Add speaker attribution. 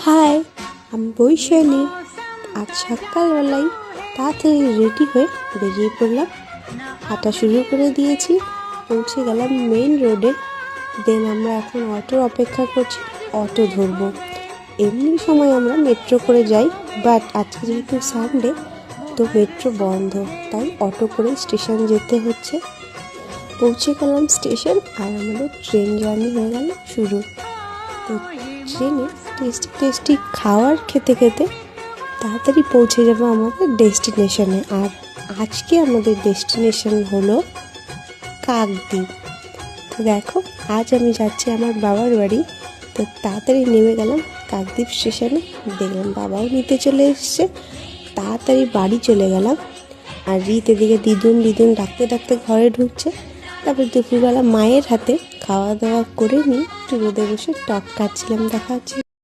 Speaker 1: High, আমি বৈশালী। আজ সকালবেলায় তাড়াতাড়ি রেডি হয়ে বেরিয়ে পড়লাম। হাঁটা শুরু করে দিয়েছি, পৌঁছে গেলাম মেইন রোডে। দেন আমরা এখন অটোর অপেক্ষা করছি, অটো ধরবো। এমনি সময় আমরা মেট্রো করে যাই, বাট আজকে যেহেতু সানডে তো মেট্রো বন্ধ, তাই অটো করে স্টেশন যেতে হচ্ছে। পৌঁছে গেলাম স্টেশন, আর আমাদের ট্রেন জার্নি হয়ে গেল শুরু। তো ট্রেনে টেস্টি খাবার খেতে খেতে তাড়াতাড়ি পৌঁছে যাবো আমাদের ডেস্টিনেশনে। আর আজকে আমাদের ডেস্টিনেশন হলো কাকদ্বীপ। তো দেখো, আজ আমি যাচ্ছি আমার বাবার বাড়ি। তো তাড়াতাড়ি নেমে গেলাম কাকদ্বীপ স্টেশনে। দেখলাম বাবাও নিতে চলে এসছে, তাড়াতাড়ি বাড়ি চলে গেলাম। আর রীত এদিকে দিদুন ডাকতে ডাকতে ঘরে ঢুকছে। তারপর দুপুরবেলা মায়ের হাতে খাওয়া দাওয়া করে নিয়ে একটু রোদে বসে টক কাটছিলাম। দেখা হচ্ছে।